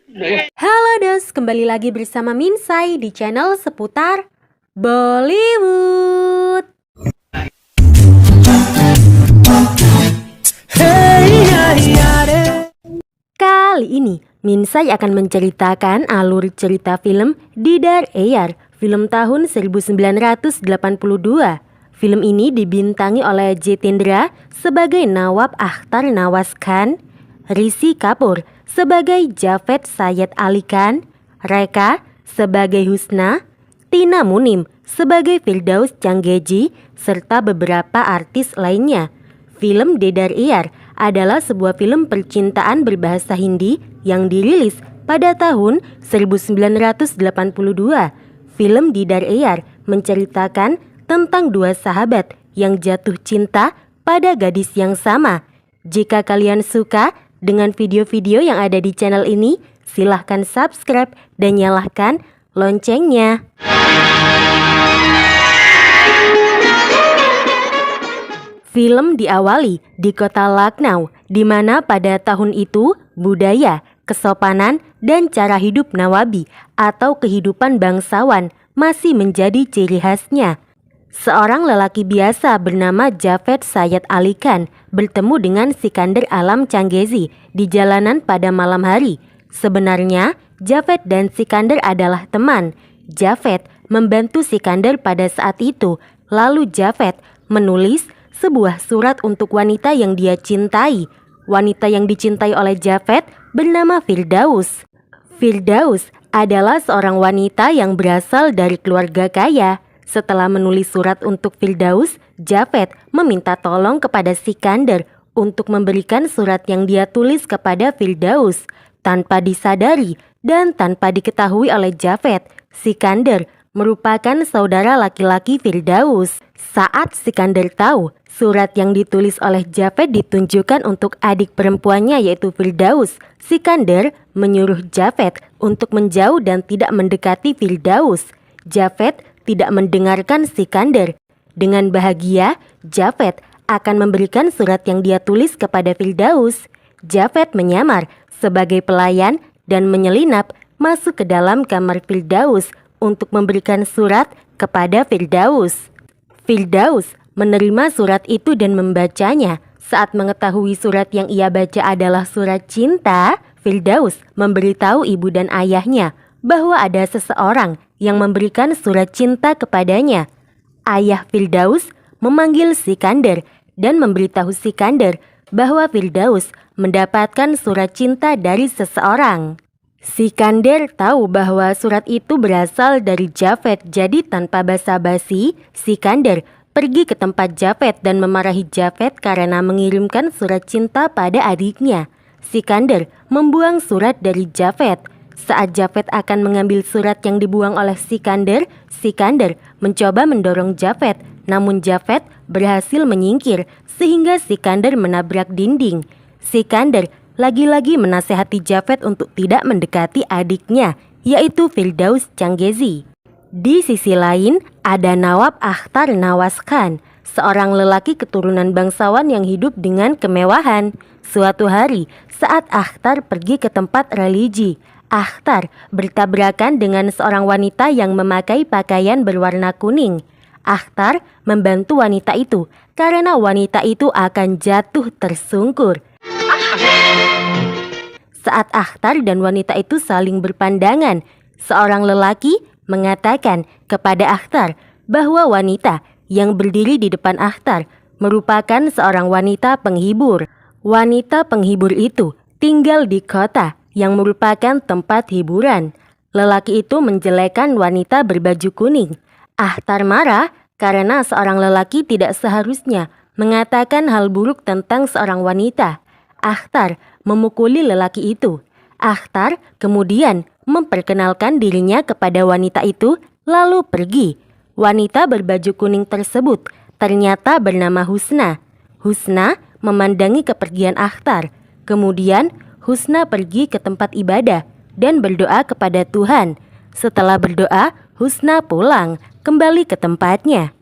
Halo Dos, kembali lagi bersama Minsai di channel seputar Bollywood. Kali ini Minsai akan menceritakan alur cerita film Didar Eyar, film tahun 1982. Film ini dibintangi oleh Jitendra sebagai Nawab Akhtar Nawaz Khan, Rishi Kapoor sebagai Javed Syed Ali Khan, Reka sebagai Husna, Tina Munim sebagai Firdaus Changgeji, serta beberapa artis lainnya. Film Didar Eyar adalah sebuah film percintaan berbahasa Hindi yang dirilis pada tahun 1982. Film Didar Eyar menceritakan tentang dua sahabat yang jatuh cinta pada gadis yang sama. Jika kalian suka dengan video-video yang ada di channel ini, silahkan subscribe dan nyalakan loncengnya. Film diawali di kota Lucknow, di mana pada tahun itu budaya, kesopanan, dan cara hidup Nawabi atau kehidupan bangsawan masih menjadi ciri khasnya. Seorang lelaki biasa bernama Javed Syed Ali Khan bertemu dengan Sikandar Alam Changgeji di jalanan pada malam hari. Sebenarnya, Javed dan Sikandar adalah teman. Javed membantu Sikandar pada saat itu, lalu Javed menulis sebuah surat untuk wanita yang dia cintai. Wanita yang dicintai oleh Javed bernama Firdaus. Firdaus adalah seorang wanita yang berasal dari keluarga kaya. Setelah menulis surat untuk Firdaus, Javed meminta tolong kepada Sikandar untuk memberikan surat yang dia tulis kepada Firdaus. Tanpa disadari dan tanpa diketahui oleh Javed, Sikandar merupakan saudara laki-laki Firdaus. Saat Sikandar tahu surat yang ditulis oleh Javed ditunjukkan untuk adik perempuannya yaitu Firdaus, Sikandar menyuruh Javed untuk menjauh dan tidak mendekati Firdaus. Javed tidak mendengarkan Sikandar. Dengan bahagia, Javed akan memberikan surat yang dia tulis kepada Firdaus. Javed menyamar sebagai pelayan dan menyelinap masuk ke dalam kamar Firdaus untuk memberikan surat kepada Firdaus. Firdaus menerima surat itu dan membacanya. Saat mengetahui surat yang ia baca adalah surat cinta, Firdaus memberitahu ibu dan ayahnya bahwa ada seseorang yang memberikan surat cinta kepadanya. Ayah Firdaus memanggil Sikandar dan memberitahu Sikandar bahwa Firdaus mendapatkan surat cinta dari seseorang. Sikandar tahu bahwa surat itu berasal dari Javed, jadi tanpa basa-basi, Sikandar pergi ke tempat Javed dan memarahi Javed karena mengirimkan surat cinta pada adiknya. Sikandar membuang surat dari Javed. Saat Javed akan mengambil surat yang dibuang oleh Sikandar, Sikandar mencoba mendorong Javed, namun Javed berhasil menyingkir sehingga Sikandar menabrak dinding. Sikandar lagi-lagi menasehati Javed untuk tidak mendekati adiknya, yaitu Firdaus Changgeji. Di sisi lain, ada Nawab Akhtar Nawaz Khan, seorang lelaki keturunan bangsawan yang hidup dengan kemewahan. Suatu hari, saat Akhtar pergi ke tempat religi, Akhtar bertabrakan dengan seorang wanita yang memakai pakaian berwarna kuning. Akhtar membantu wanita itu karena wanita itu akan jatuh tersungkur. Saat Akhtar dan wanita itu saling berpandangan, seorang lelaki mengatakan kepada Akhtar bahwa wanita yang berdiri di depan Akhtar merupakan seorang wanita penghibur. Wanita penghibur itu tinggal di kota yang merupakan tempat hiburan. Lelaki itu menjelekkan wanita berbaju kuning. Akhtar marah karena seorang lelaki tidak seharusnya mengatakan hal buruk tentang seorang wanita. Akhtar memukuli lelaki itu. Akhtar kemudian memperkenalkan dirinya kepada wanita itu lalu pergi. Wanita berbaju kuning tersebut ternyata bernama Husna. Husna memandangi kepergian Akhtar. Kemudian Husna pergi ke tempat ibadah dan berdoa kepada Tuhan. Setelah berdoa, Husna pulang kembali ke tempatnya.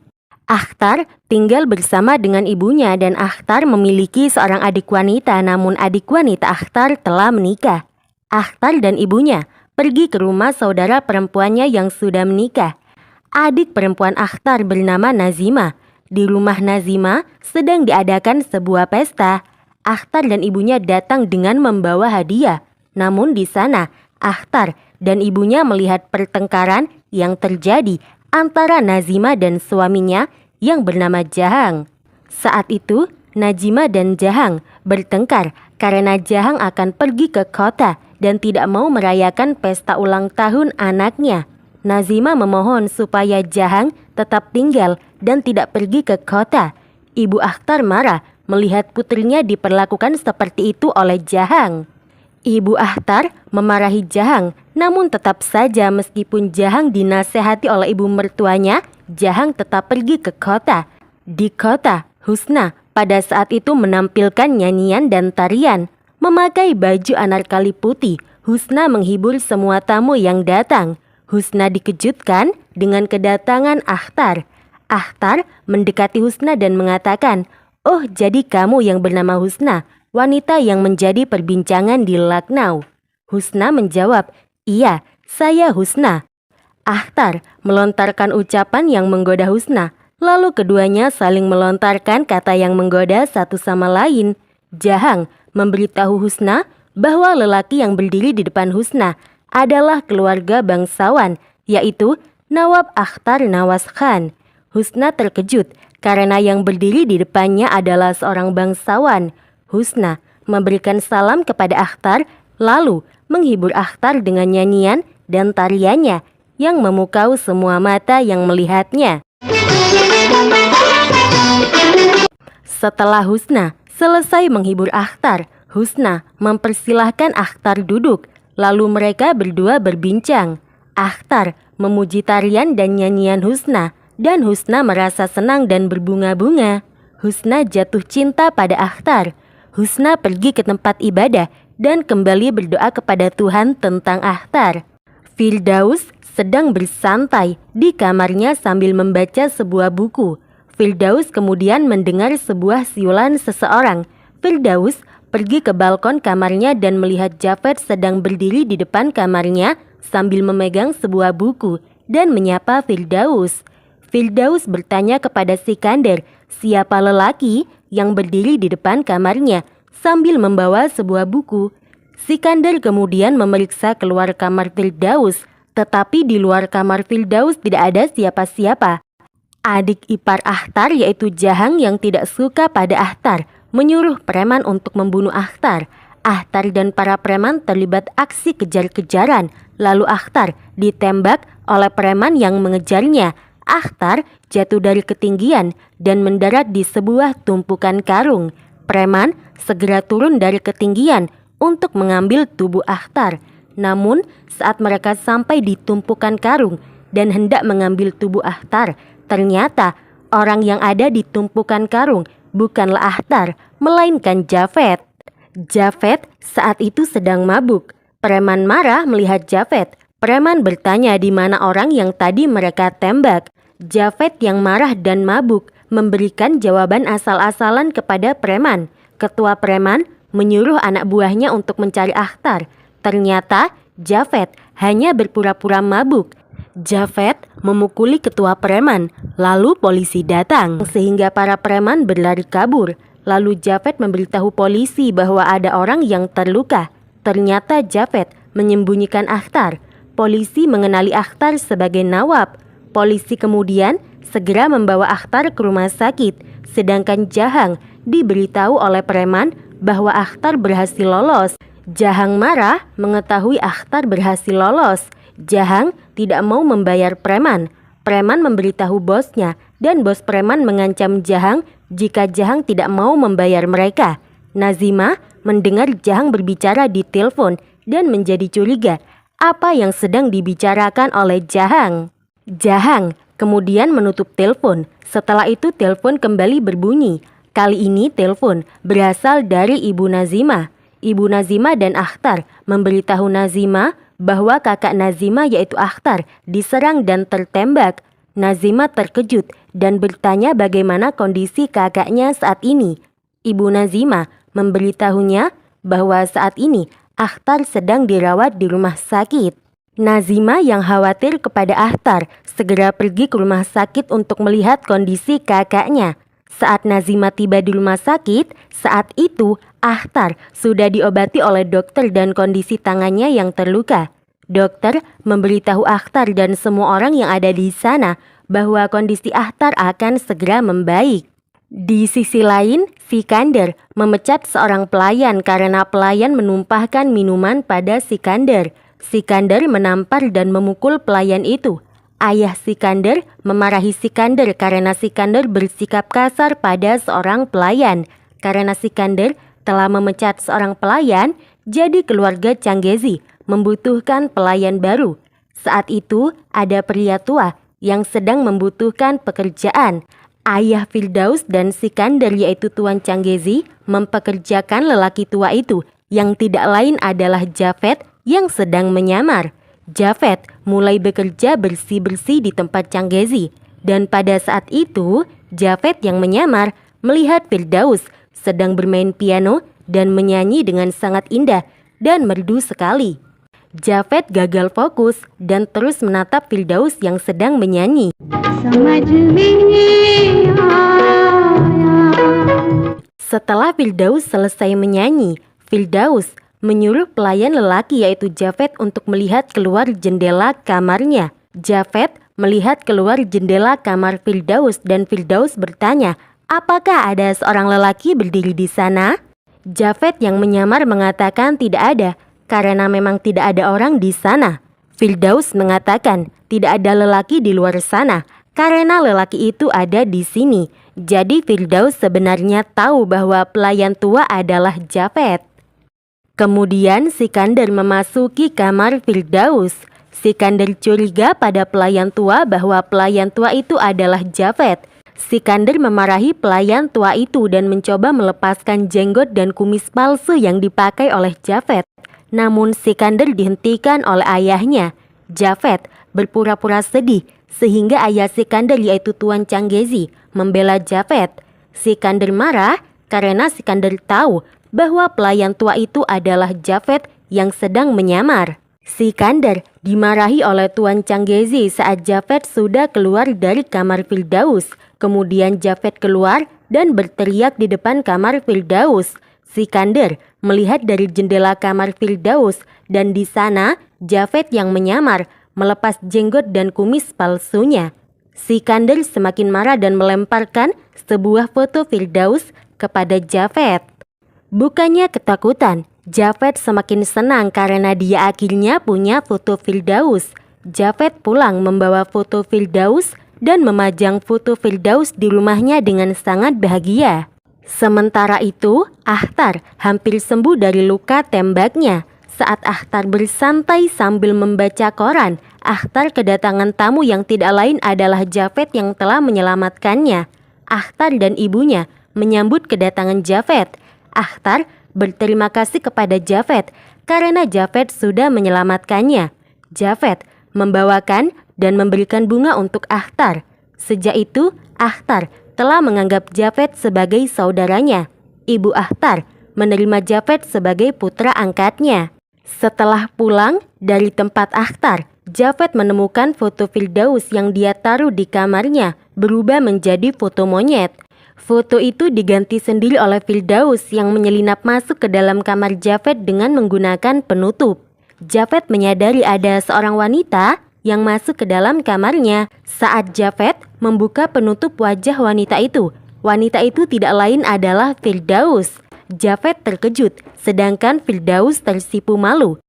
Akhtar tinggal bersama dengan ibunya dan Akhtar memiliki seorang adik wanita, namun adik wanita Akhtar telah menikah. Akhtar dan ibunya pergi ke rumah saudara perempuannya yang sudah menikah. Adik perempuan Akhtar bernama Nazima. Di rumah Nazima sedang diadakan sebuah pesta. Akhtar dan ibunya datang dengan membawa hadiah. Namun di sana Akhtar dan ibunya melihat pertengkaran yang terjadi antara Nazima dan suaminya yang bernama Jahang. Saat itu Najima dan Jahang bertengkar karena Jahang akan pergi ke kota dan tidak mau merayakan pesta ulang tahun anaknya. Nazima memohon supaya Jahang tetap tinggal dan tidak pergi ke kota. Ibu Akhtar marah melihat putrinya diperlakukan seperti itu oleh Jahang. Ibu Akhtar memarahi Jahang, namun tetap saja meskipun Jahang dinasehati oleh ibu mertuanya, Jahang tetap pergi ke kota. Di kota, Husna pada saat itu menampilkan nyanyian dan tarian. Memakai baju anarkali putih, Husna menghibur semua tamu yang datang. Husna dikejutkan dengan kedatangan Akhtar. Akhtar mendekati Husna dan mengatakan, "Oh, jadi kamu yang bernama Husna, wanita yang menjadi perbincangan di Lucknow." Husna menjawab, "Iya, saya Husna." Akhtar melontarkan ucapan yang menggoda Husna. Lalu keduanya saling melontarkan kata yang menggoda satu sama lain. Jahang memberitahu Husna bahwa lelaki yang berdiri di depan Husna adalah keluarga bangsawan, yaitu Nawab Akhtar Nawas Khan. Husna terkejut karena yang berdiri di depannya adalah seorang bangsawan. Husna memberikan salam kepada Akhtar, lalu menghibur Akhtar dengan nyanyian dan tariannya yang memukau semua mata yang melihatnya. Setelah Husna selesai menghibur Akhtar, Husna mempersilahkan Akhtar duduk, lalu mereka berdua berbincang. Akhtar memuji tarian dan nyanyian Husna, dan Husna merasa senang dan berbunga-bunga. Husna jatuh cinta pada Akhtar. Husna pergi ke tempat ibadah dan kembali berdoa kepada Tuhan tentang Akhtar. Firdaus sedang bersantai di kamarnya sambil membaca sebuah buku. Firdaus kemudian mendengar sebuah siulan seseorang. Firdaus pergi ke balkon kamarnya dan melihat Jafet sedang berdiri di depan kamarnya sambil memegang sebuah buku dan menyapa Firdaus. Firdaus bertanya kepada Sikandar siapa lelaki yang berdiri di depan kamarnya sambil membawa sebuah buku. Sikandar kemudian memeriksa keluar kamar Firdaus, tetapi di luar kamar Firdaus tidak ada siapa-siapa. Adik ipar Akhtar yaitu Jahang yang tidak suka pada Akhtar menyuruh preman untuk membunuh Akhtar. Akhtar dan para preman terlibat aksi kejar-kejaran, lalu Akhtar ditembak oleh preman yang mengejarnya. Akhtar jatuh dari ketinggian dan mendarat di sebuah tumpukan karung. Preman segera turun dari ketinggian untuk mengambil tubuh Akhtar. Namun saat mereka sampai di tumpukan karung dan hendak mengambil tubuh Akhtar, ternyata orang yang ada di tumpukan karung bukanlah Akhtar, melainkan Jafet. Jafet saat itu sedang mabuk. Preman marah melihat Jafet. Preman bertanya di mana orang yang tadi mereka tembak. Jafet yang marah dan mabuk memberikan jawaban asal-asalan kepada preman. Ketua preman menyuruh anak buahnya untuk mencari Akhtar. Ternyata Jafet hanya berpura-pura mabuk. Jafet memukuli ketua preman, lalu polisi datang sehingga para preman berlari kabur. Lalu Jafet memberitahu polisi bahwa ada orang yang terluka. Ternyata Jafet menyembunyikan Akhtar. Polisi mengenali Akhtar sebagai Nawab. Polisi kemudian segera membawa Akhtar ke rumah sakit, sedangkan Jahang diberitahu oleh preman bahwa Akhtar berhasil lolos. Jahang marah mengetahui Akhtar berhasil lolos. Jahang tidak mau membayar preman. Preman memberitahu bosnya dan bos preman mengancam Jahang jika Jahang tidak mau membayar mereka. Nazima mendengar Jahang berbicara di telepon dan menjadi curiga apa yang sedang dibicarakan oleh Jahang. Jahang kemudian menutup telepon. Setelah itu telepon kembali berbunyi. Kali ini telepon berasal dari Ibu Nazima. Ibu Nazima dan Akhtar memberitahu Nazima bahwa kakak Nazima yaitu Akhtar diserang dan tertembak. Nazima terkejut dan bertanya bagaimana kondisi kakaknya saat ini. Ibu Nazima memberitahunya bahwa saat ini Akhtar sedang dirawat di rumah sakit. Nazima yang khawatir kepada Akhtar segera pergi ke rumah sakit untuk melihat kondisi kakaknya. Saat Nazima tiba di rumah sakit, saat itu Akhtar sudah diobati oleh dokter dan kondisi tangannya yang terluka. Dokter memberitahu Akhtar dan semua orang yang ada di sana bahwa kondisi Akhtar akan segera membaik. Di sisi lain, Sikandar memecat seorang pelayan karena pelayan menumpahkan minuman pada Sikandar. Sikandar menampar dan memukul pelayan itu. Ayah Sikandar memarahi Sikandar karena Sikandar bersikap kasar pada seorang pelayan. Karena Sikandar telah memecat seorang pelayan, jadi keluarga Changgezi membutuhkan pelayan baru. Saat itu ada pria tua yang sedang membutuhkan pekerjaan. Ayah Firdaus dan Sikandar yaitu Tuan Changgezi mempekerjakan lelaki tua itu yang tidak lain adalah Japhet yang sedang menyamar. Japhet mulai bekerja bersih-bersih di tempat Changgezi dan pada saat itu Japhet yang menyamar melihat Firdaus sedang bermain piano dan menyanyi dengan sangat indah dan merdu sekali. Japhet gagal fokus dan terus menatap Firdaus yang sedang menyanyi. Setelah Firdaus selesai menyanyi, Firdaus menyuruh pelayan lelaki yaitu Japhet untuk melihat keluar jendela kamarnya. Japhet melihat keluar jendela kamar Firdaus dan Firdaus bertanya, "Apakah ada seorang lelaki berdiri di sana?" Japhet yang menyamar mengatakan tidak ada, karena memang tidak ada orang di sana. Firdaus mengatakan tidak ada lelaki di luar sana, karena lelaki itu ada di sini. Jadi Firdaus sebenarnya tahu bahwa pelayan tua adalah Japhet. Kemudian Sikandar memasuki kamar Firdaus. Sikandar curiga pada pelayan tua bahwa pelayan tua itu adalah Japhet. Sikandar memarahi pelayan tua itu dan mencoba melepaskan jenggot dan kumis palsu yang dipakai oleh Japhet. Namun Sikandar dihentikan oleh ayahnya. Japhet berpura-pura sedih sehingga ayah Sikandar yaitu Tuan Changgezi membela Japhet. Sikandar marah karena Sikandar tahu bahwa pelayan tua itu adalah Japhet yang sedang menyamar. Sikandar dimarahi oleh Tuan Changgezi saat Japhet sudah keluar dari kamar Firdaus. Kemudian Japhet keluar dan berteriak di depan kamar Firdaus. Sikandar melihat dari jendela kamar Firdaus dan di sana Japhet yang menyamar melepas jenggot dan kumis palsunya. Sikandar semakin marah dan melemparkan sebuah foto Firdaus kepada Japhet. Bukannya ketakutan, Japhet semakin senang karena dia akhirnya punya foto Firdaus. Japhet pulang membawa foto Firdaus dan memajang foto Firdaus di rumahnya dengan sangat bahagia. Sementara itu, Akhtar hampir sembuh dari luka tembaknya. Saat Akhtar bersantai sambil membaca koran, Akhtar kedatangan tamu yang tidak lain adalah Japhet yang telah menyelamatkannya. Akhtar dan ibunya menyambut kedatangan Japhet. Akhtar berterima kasih kepada Japhet karena Japhet sudah menyelamatkannya. Japhet membawakan dan memberikan bunga untuk Akhtar. Sejak itu, Akhtar telah menganggap Japhet sebagai saudaranya. Ibu Akhtar menerima Japhet sebagai putra angkatnya. Setelah pulang dari tempat Akhtar, Japhet menemukan foto Firdaus yang dia taruh di kamarnya berubah menjadi foto monyet. Foto itu diganti sendiri oleh Firdaus yang menyelinap masuk ke dalam kamar Japhet dengan menggunakan penutup. Japhet menyadari ada seorang wanita yang masuk ke dalam kamarnya. Saat Japhet membuka penutup wajah wanita itu tidak lain adalah Firdaus. Japhet terkejut, sedangkan Firdaus tersipu malu.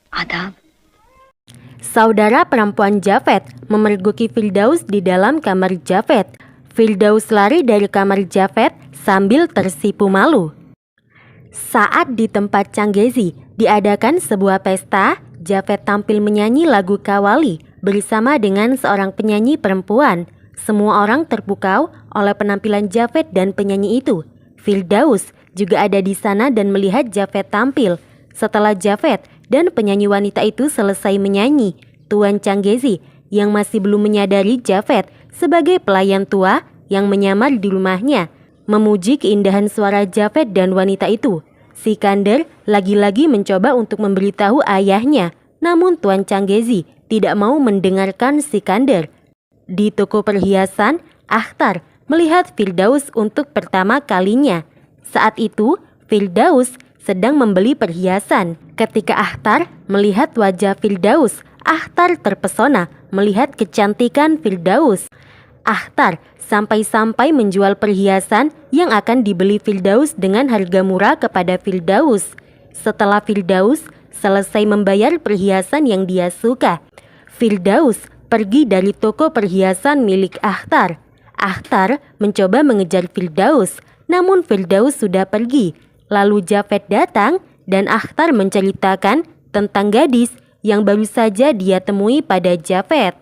Adab. Saudara perempuan Japhet memergoki Firdaus di dalam kamar Japhet. Firdaus lari dari kamar Japhet sambil tersipu malu. Saat di tempat Changgezi diadakan sebuah pesta, Japhet tampil menyanyi lagu Qawwali bersama dengan seorang penyanyi perempuan. Semua orang terpukau oleh penampilan Japhet dan penyanyi itu. Firdaus juga ada di sana dan melihat Japhet tampil. Setelah Japhet dan penyanyi wanita itu selesai menyanyi, Tuan Changgezi yang masih belum menyadari Japhet sebagai pelayan tua yang menyamar di rumahnya memuji keindahan suara Japhet dan wanita itu. Sikander lagi-lagi mencoba untuk memberitahu ayahnya, namun Tuan Changezi tidak mau mendengarkan Sikander. Di toko perhiasan, Akhtar melihat Firdaus untuk pertama kalinya. Saat itu, Firdaus sedang membeli perhiasan. Ketika Akhtar melihat wajah Firdaus, Akhtar terpesona melihat kecantikan Firdaus. Akhtar sampai-sampai menjual perhiasan yang akan dibeli Firdaus dengan harga murah kepada Firdaus. Setelah Firdaus selesai membayar perhiasan yang dia suka, Firdaus pergi dari toko perhiasan milik Akhtar. Akhtar mencoba mengejar Firdaus, namun Firdaus sudah pergi. Lalu Japhet datang dan Akhtar menceritakan tentang gadis yang baru saja dia temui pada Japhet.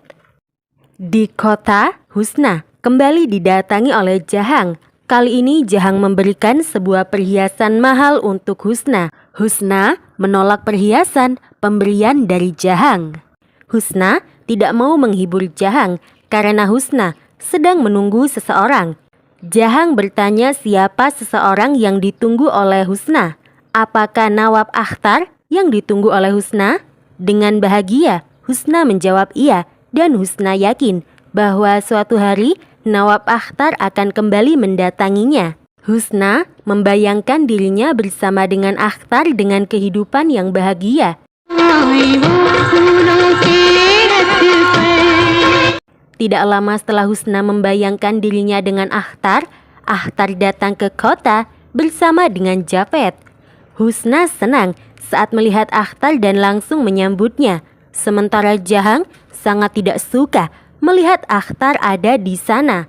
Di kota, Husna kembali didatangi oleh Jahang. Kali ini Jahang memberikan sebuah perhiasan mahal untuk Husna. Husna menolak perhiasan pemberian dari Jahang. Husna tidak mau menghibur Jahang karena Husna sedang menunggu seseorang. Jahang bertanya siapa seseorang yang ditunggu oleh Husna. Apakah Nawab Akhtar yang ditunggu oleh Husna? Dengan bahagia, Husna menjawab iya, dan Husna yakin bahwa suatu hari Nawab Akhtar akan kembali mendatanginya. Husna membayangkan dirinya bersama dengan Akhtar dengan kehidupan yang bahagia. Tidak lama setelah Husna membayangkan dirinya dengan Akhtar, Akhtar datang ke kota bersama dengan Japhet. Husna senang saat melihat Akhtar dan langsung menyambutnya. Sementara Jahang sangat tidak suka melihat Akhtar ada di sana.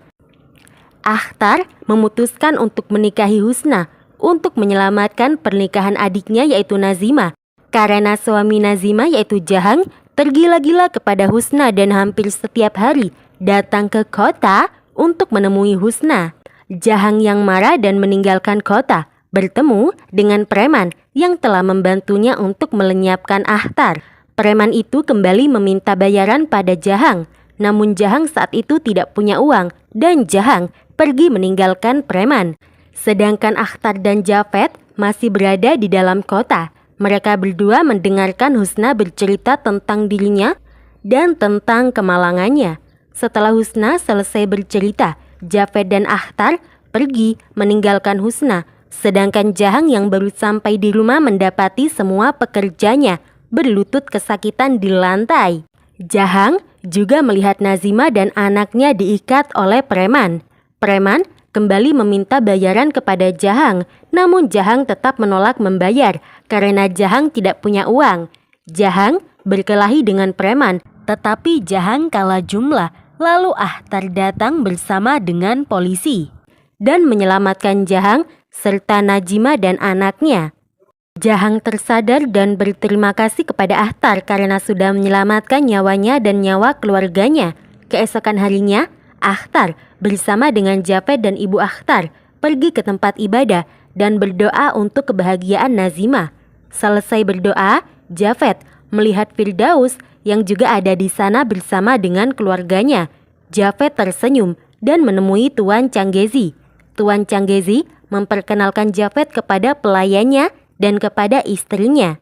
Akhtar memutuskan untuk menikahi Husna untuk menyelamatkan pernikahan adiknya yaitu Nazima. Karena suami Nazima yaitu Jahang tergila-gila kepada Husna dan hampir setiap hari datang ke kota untuk menemui Husna. Jahang yang marah dan meninggalkan kota bertemu dengan preman yang telah membantunya untuk melenyapkan Akhtar. Preman itu kembali meminta bayaran pada Jahang, namun Jahang saat itu tidak punya uang dan Jahang pergi meninggalkan preman. Sedangkan Akhtar dan Japhet masih berada di dalam kota. Mereka berdua mendengarkan Husna bercerita tentang dirinya dan tentang kemalangannya. Setelah Husna selesai bercerita, Japhet dan Akhtar pergi meninggalkan Husna. Sedangkan Jahang yang baru sampai di rumah mendapati semua pekerjanya berlutut kesakitan di lantai. Jahang juga melihat Nazima dan anaknya diikat oleh preman. Preman kembali meminta bayaran kepada Jahang, namun Jahang tetap menolak membayar karena Jahang tidak punya uang. Jahang berkelahi dengan preman, tetapi Jahang kalah jumlah. Lalu Akhtar datang bersama dengan polisi dan menyelamatkan Jahang serta Najima dan anaknya. Jahang tersadar dan berterima kasih kepada Akhtar karena sudah menyelamatkan nyawanya dan nyawa keluarganya. Keesokan harinya, Akhtar bersama dengan Japhet dan ibu Akhtar pergi ke tempat ibadah dan berdoa untuk kebahagiaan Nazima. Selesai berdoa, Japhet melihat Firdaus yang juga ada di sana bersama dengan keluarganya. Japhet tersenyum dan menemui Tuan Changezi. Tuan Changezi memperkenalkan Japhet kepada pelayannya dan kepada istrinya.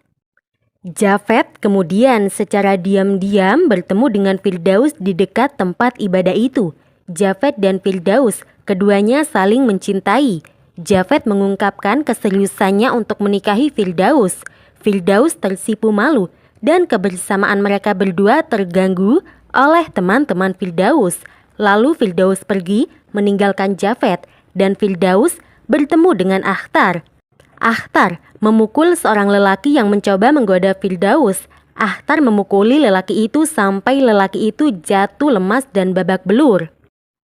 Japhet kemudian secara diam-diam bertemu dengan Firdaus di dekat tempat ibadah itu. Japhet dan Firdaus keduanya saling mencintai. Japhet mengungkapkan keseriusannya untuk menikahi Firdaus. Firdaus tersipu malu dan kebersamaan mereka berdua terganggu oleh teman-teman Firdaus. Lalu Firdaus pergi meninggalkan Japhet dan Firdaus bertemu dengan Akhtar. Akhtar memukul seorang lelaki yang mencoba menggoda Firdaus. Akhtar memukuli lelaki itu sampai lelaki itu jatuh lemas dan babak belur.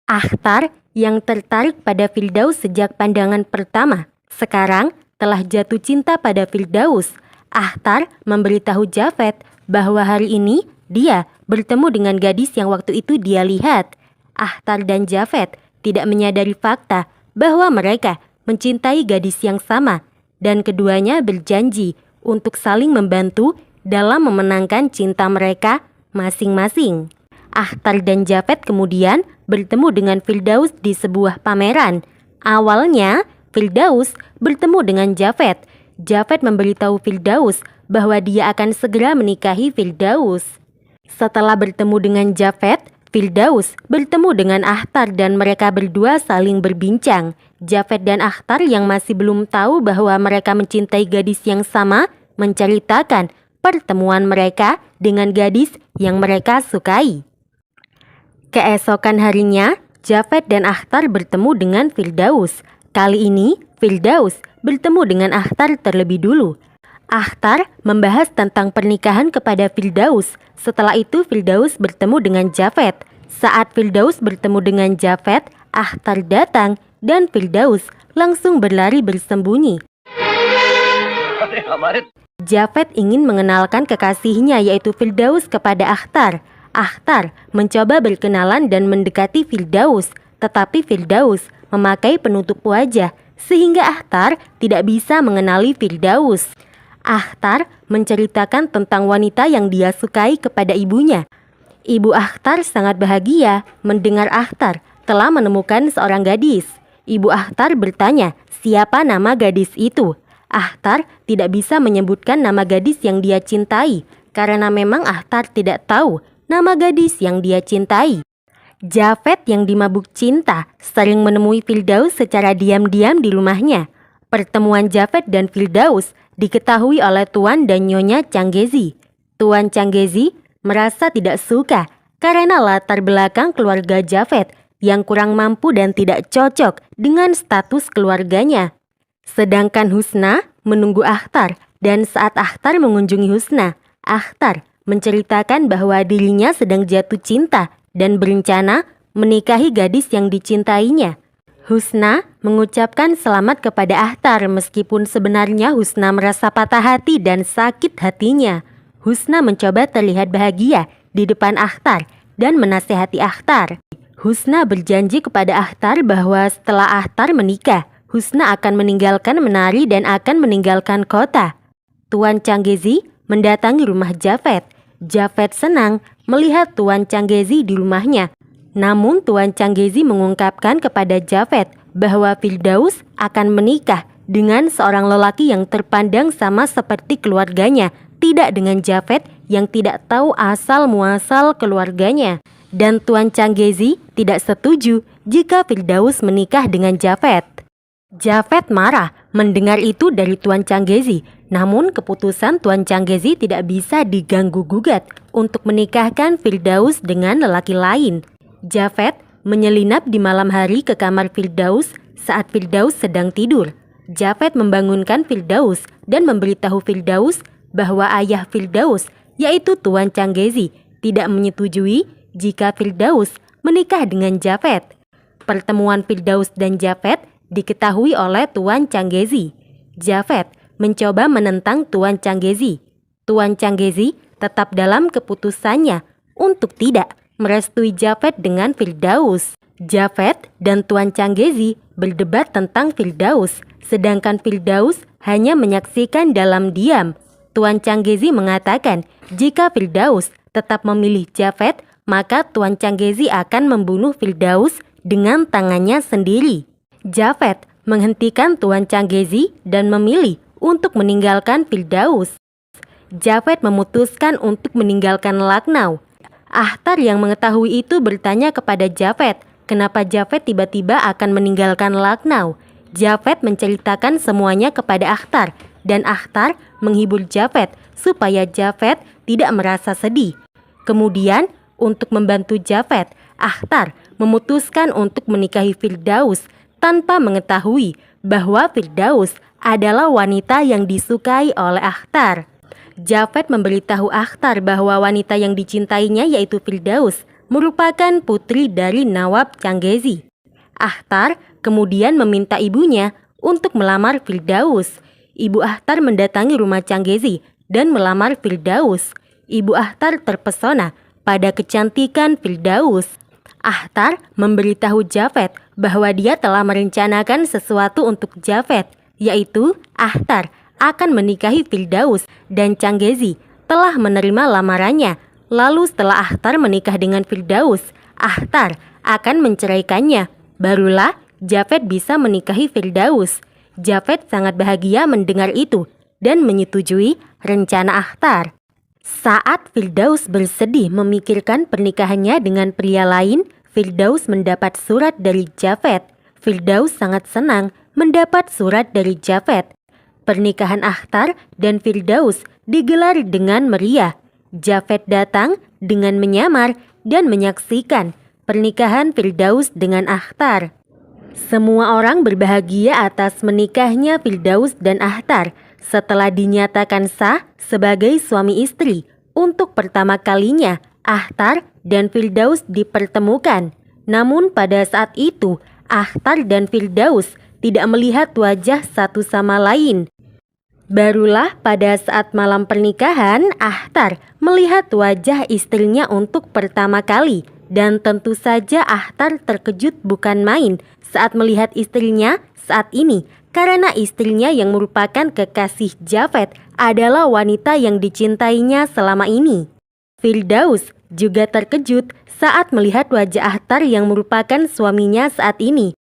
Akhtar yang tertarik pada Firdaus sejak pandangan pertama, sekarang telah jatuh cinta pada Firdaus. Akhtar memberitahu Japhet bahwa hari ini dia bertemu dengan gadis yang waktu itu dia lihat. Akhtar dan Japhet tidak menyadari fakta bahwa mereka mencintai gadis yang sama dan keduanya berjanji untuk saling membantu dalam memenangkan cinta mereka masing-masing. Akhtar dan Japhet kemudian bertemu dengan Firdaus di sebuah pameran. Awalnya Firdaus bertemu dengan Japhet. Jafet memberitahu Firdaus bahwa dia akan segera menikahi Firdaus. Setelah bertemu dengan Jafet, Firdaus bertemu dengan Akhtar dan mereka berdua saling berbincang. Jafet dan Akhtar yang masih belum tahu bahwa mereka mencintai gadis yang sama menceritakan pertemuan mereka dengan gadis yang mereka sukai. Keesokan harinya, Jafet dan Akhtar bertemu dengan Firdaus. Kali ini, Firdaus bertemu dengan Akhtar terlebih dulu. Akhtar membahas tentang pernikahan kepada Firdaus. Setelah itu Firdaus bertemu dengan Jafet. Saat Firdaus bertemu dengan Jafet, Akhtar datang dan Firdaus langsung berlari bersembunyi. Jafet ingin mengenalkan kekasihnya yaitu Firdaus kepada Akhtar. Akhtar mencoba berkenalan dan mendekati Firdaus, tetapi Firdaus memakai penutup wajah sehingga Akhtar tidak bisa mengenali Firdaus. Akhtar menceritakan tentang wanita yang dia sukai kepada ibunya. Ibu Akhtar sangat bahagia mendengar Akhtar telah menemukan seorang gadis. Ibu Akhtar bertanya, siapa nama gadis itu? Akhtar tidak bisa menyebutkan nama gadis yang dia cintai karena memang Akhtar tidak tahu nama gadis yang dia cintai. Jafet yang dimabuk cinta sering menemui Firdaus secara diam-diam di rumahnya. Pertemuan Jafet dan Firdaus diketahui oleh Tuan dan Nyonya Canggezi. Tuan Canggezi merasa tidak suka karena latar belakang keluarga Jafet yang kurang mampu dan tidak cocok dengan status keluarganya. Sedangkan Husna menunggu Akhtar dan saat Akhtar mengunjungi Husna, Akhtar menceritakan bahwa dirinya sedang jatuh cinta dan berencana menikahi gadis yang dicintainya. Husna mengucapkan selamat kepada Akhtar meskipun sebenarnya Husna merasa patah hati dan sakit hatinya. Husna mencoba terlihat bahagia di depan Akhtar dan menasehati Akhtar. Husna berjanji kepada Akhtar bahwa setelah Akhtar menikah, Husna akan meninggalkan menari dan akan meninggalkan kota. Tuan Canggezi mendatangi rumah Jafet. Jafet senang melihat Tuan Canggezi di rumahnya. Namun Tuan Canggezi mengungkapkan kepada Jafet bahwa Firdaus akan menikah dengan seorang lelaki yang terpandang sama seperti keluarganya, tidak dengan Jafet yang tidak tahu asal-muasal keluarganya. Dan Tuan Canggezi tidak setuju jika Firdaus menikah dengan Jafet. Jafet marah mendengar itu dari Tuan Canggezi, namun keputusan Tuan Canggezi tidak bisa diganggu-gugat untuk menikahkan Firdaus dengan lelaki lain. Jafet menyelinap di malam hari ke kamar Firdaus saat Firdaus sedang tidur. Jafet membangunkan Firdaus dan memberitahu Firdaus bahwa ayah Firdaus, yaitu Tuan Canggezi, tidak menyetujui jika Firdaus menikah dengan Jafet. Pertemuan Firdaus dan Jafet diketahui oleh Tuan Canggezi. Jafet mencoba menentang Tuan Canggezi. Tuan Canggezi tetap dalam keputusannya untuk tidak merestui Jafet dengan Firdaus. Jafet dan Tuan Canggezi berdebat tentang Firdaus, sedangkan Firdaus hanya menyaksikan dalam diam. Tuan Canggezi mengatakan jika Firdaus tetap memilih Jafet, maka Tuan Canggezi akan membunuh Firdaus dengan tangannya sendiri. Jafet menghentikan Tuan Canggezi dan memilih untuk meninggalkan Firdaus. Jafet memutuskan untuk meninggalkan Lucknow. Akhtar yang mengetahui itu bertanya kepada Jafet, kenapa Jafet tiba-tiba akan meninggalkan Lucknow. Jafet menceritakan semuanya kepada Akhtar dan Akhtar menghibur Jafet supaya Jafet tidak merasa sedih. Kemudian, untuk membantu Jafet, Akhtar memutuskan untuk menikahi Firdaus tanpa mengetahui bahwa Firdaus adalah wanita yang disukai oleh Akhtar. Jafet memberitahu Akhtar bahwa wanita yang dicintainya yaitu Firdaus merupakan putri dari Nawab Canggezi. Akhtar kemudian meminta ibunya untuk melamar Firdaus. Ibu Akhtar mendatangi rumah Canggezi dan melamar Firdaus. Ibu Akhtar terpesona pada kecantikan Firdaus. Akhtar memberitahu Jafet bahwa dia telah merencanakan sesuatu untuk Jafet, yaitu Akhtar akan menikahi Firdaus dan Canggezi telah menerima lamarannya. Lalu setelah Akhtar menikah dengan Firdaus, Akhtar akan menceraikannya. Barulah Jafet bisa menikahi Firdaus. Japhet sangat bahagia mendengar itu dan menyetujui rencana Akhtar. Saat Firdaus bersedih memikirkan pernikahannya dengan pria lain, Firdaus mendapat surat dari Japhet. Firdaus sangat senang mendapat surat dari Japhet. Pernikahan Akhtar dan Firdaus digelar dengan meriah. Japhet datang dengan menyamar dan menyaksikan pernikahan Firdaus dengan Akhtar. Semua orang berbahagia atas menikahnya Firdaus dan Akhtar setelah dinyatakan sah sebagai suami istri. Untuk pertama kalinya, Akhtar dan Firdaus dipertemukan. Namun pada saat itu, Akhtar dan Firdaus tidak melihat wajah satu sama lain. Barulah pada saat malam pernikahan, Akhtar melihat wajah istrinya untuk pertama kali. Dan tentu saja Akhtar terkejut bukan main saat melihat istrinya saat ini, karena istrinya yang merupakan kekasih Japhet adalah wanita yang dicintainya selama ini. Firdaus juga terkejut saat melihat wajah Akhtar yang merupakan suaminya saat ini.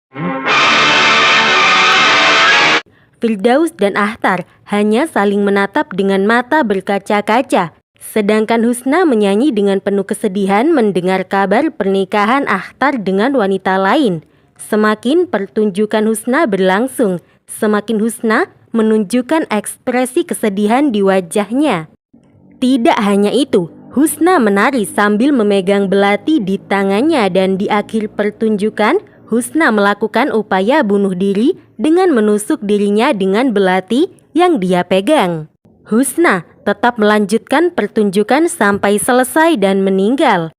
Firdaus dan Akhtar hanya saling menatap dengan mata berkaca-kaca. Sedangkan Husna menyanyi dengan penuh kesedihan mendengar kabar pernikahan Akhtar dengan wanita lain. Semakin pertunjukan Husna berlangsung, semakin Husna menunjukkan ekspresi kesedihan di wajahnya. Tidak hanya itu, Husna menari sambil memegang belati di tangannya dan di akhir pertunjukan, Husna melakukan upaya bunuh diri dengan menusuk dirinya dengan belati yang dia pegang. Husna tetap melanjutkan pertunjukan sampai selesai dan meninggal.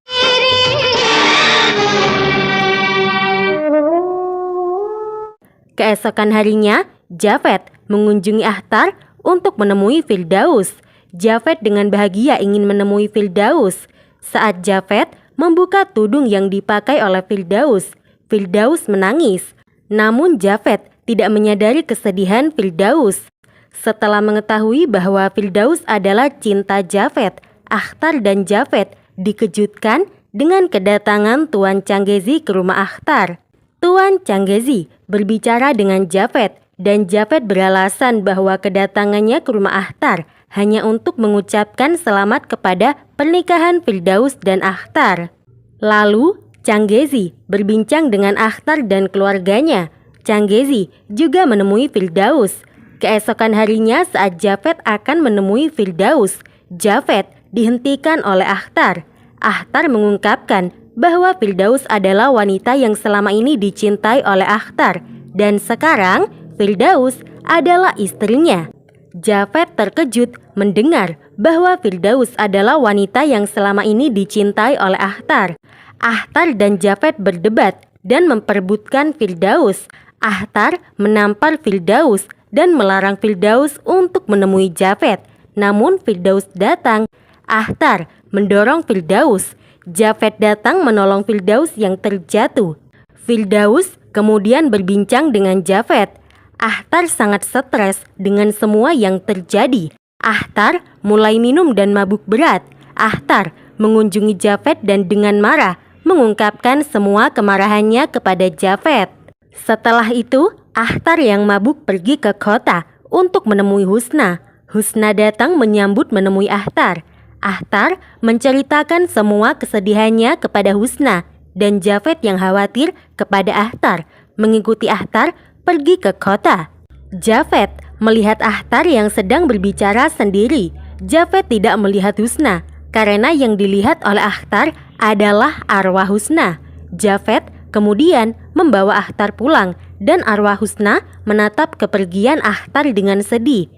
Keesokan harinya, Japhet mengunjungi Akhtar untuk menemui Firdaus. Japhet dengan bahagia ingin menemui Firdaus. Saat Japhet membuka tudung yang dipakai oleh Firdaus, Firdaus menangis. Namun Japhet tidak menyadari kesedihan Firdaus. Setelah mengetahui bahwa Firdaus adalah cinta Japhet, Akhtar dan Japhet dikejutkan dengan kedatangan Tuan Changezi ke rumah Akhtar. Tuan Changezi berbicara dengan Japhet dan Japhet beralasan bahwa kedatangannya ke rumah Akhtar hanya untuk mengucapkan selamat kepada pernikahan Firdaus dan Akhtar. Lalu Changezi berbincang dengan Akhtar dan keluarganya. Changezi juga menemui Firdaus. Keesokan harinya saat Japhet akan menemui Firdaus, Japhet dihentikan oleh Akhtar. Akhtar mengungkapkan bahwa Firdaus adalah wanita yang selama ini dicintai oleh Akhtar dan sekarang Firdaus adalah istrinya. Japhet terkejut mendengar bahwa Firdaus adalah wanita yang selama ini dicintai oleh Akhtar. Akhtar dan Japhet berdebat dan memperebutkan Firdaus. Akhtar menampar Firdaus dan melarang Firdaus untuk menemui Japhet. Namun Firdaus datang. Akhtar mendorong Firdaus. Japhet datang menolong Firdaus yang terjatuh. Firdaus kemudian berbincang dengan Japhet. Akhtar sangat stres dengan semua yang terjadi. Akhtar mulai minum dan mabuk berat. Akhtar mengunjungi Japhet dan dengan marah mengungkapkan semua kemarahannya kepada Japhet. Setelah itu, Akhtar yang mabuk pergi ke kota untuk menemui Husna. Husna datang menyambut menemui Akhtar. Akhtar menceritakan semua kesedihannya kepada Husna dan Japhet yang khawatir kepada Akhtar mengikuti Akhtar pergi ke kota. Japhet melihat Akhtar yang sedang berbicara sendiri. Japhet tidak melihat Husna karena yang dilihat oleh Akhtar adalah arwah Husna. Japhet kemudian membawa Akhtar pulang dan arwah Husna menatap kepergian Akhtar dengan sedih.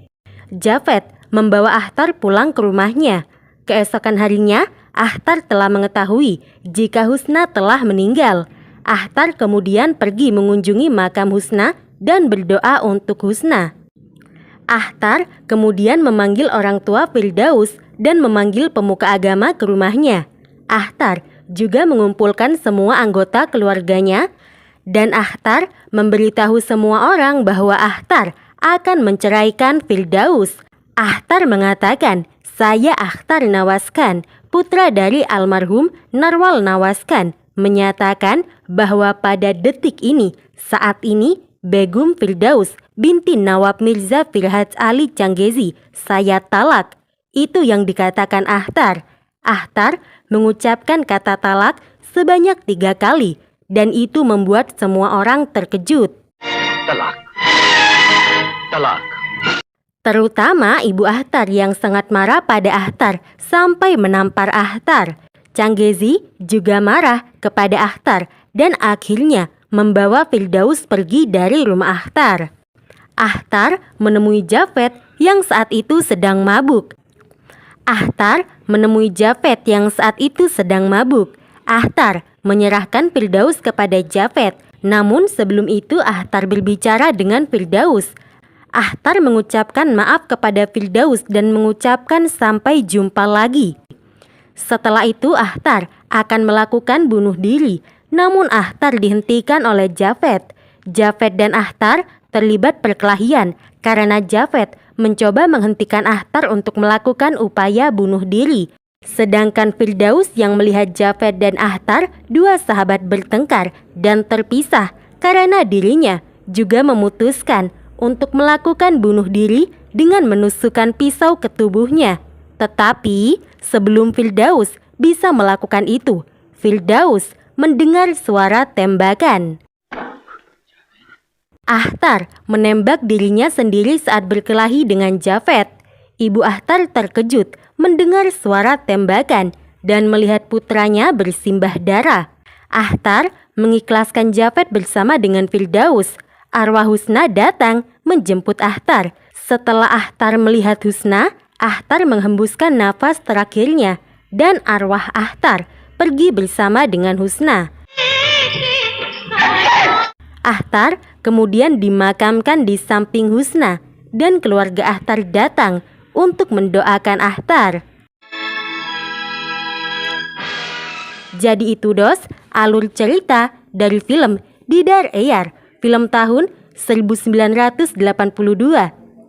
Japhet membawa Akhtar pulang ke rumahnya. Keesokan harinya, Akhtar telah mengetahui jika Husna telah meninggal. Akhtar kemudian pergi mengunjungi makam Husna dan berdoa untuk Husna. Akhtar kemudian memanggil orang tua Firdaus dan memanggil pemuka agama ke rumahnya. Akhtar juga mengumpulkan semua anggota keluarganya dan Akhtar memberitahu semua orang bahwa Akhtar akan menceraikan Firdaus. Akhtar mengatakan, "Saya Akhtar Nawaskan, putra dari almarhum Narwal Nawaskan," menyatakan bahwa pada detik ini, saat ini, Begum Firdaus binti Nawab Mirza Firhad Ali Changezi, saya talak. Itu yang dikatakan Akhtar. Akhtar mengucapkan kata talak sebanyak 3 kali dan itu membuat semua orang terkejut. Talak. Talak. Terutama Ibu Akhtar yang sangat marah pada Akhtar sampai menampar Akhtar. Changezi juga marah kepada Akhtar dan akhirnya membawa Firdaus pergi dari rumah Akhtar. Akhtar menemui Japhet yang saat itu sedang mabuk. Akhtar menyerahkan Firdaus kepada Japhet. Namun sebelum itu Akhtar berbicara dengan Firdaus. Akhtar mengucapkan maaf kepada Firdaus dan mengucapkan sampai jumpa lagi. Setelah itu Akhtar akan melakukan bunuh diri. Namun Akhtar dihentikan oleh Japhet. Japhet dan Akhtar terlibat perkelahian karena Japhet mencoba menghentikan Akhtar untuk melakukan upaya bunuh diri. Sedangkan Firdaus yang melihat Japhet dan Akhtar, 2 sahabat bertengkar dan terpisah karena dirinya juga memutuskan untuk melakukan bunuh diri dengan menusukkan pisau ke tubuhnya. Tetapi sebelum Firdaus bisa melakukan itu, Firdaus mendengar suara tembakan. Akhtar menembak dirinya sendiri saat berkelahi dengan Japhet. Ibu Akhtar terkejut mendengar suara tembakan dan melihat putranya bersimbah darah. Akhtar mengikhlaskan Japhet bersama dengan Firdaus. Arwah Husna datang menjemput Akhtar. Setelah Akhtar melihat Husna, Akhtar menghembuskan nafas terakhirnya dan arwah Akhtar pergi bersama dengan Husna. Akhtar kemudian dimakamkan di samping Husna dan keluarga Akhtar datang untuk mendoakan Akhtar. Jadi itu dos, alur cerita dari film Didar Eyar, film tahun 1982.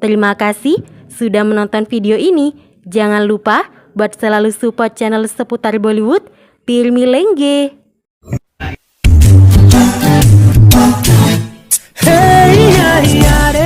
Terima kasih sudah menonton video ini. Jangan lupa buat selalu support channel seputar Bollywood. Pirmi Lengge. Hey, yeah, yeah,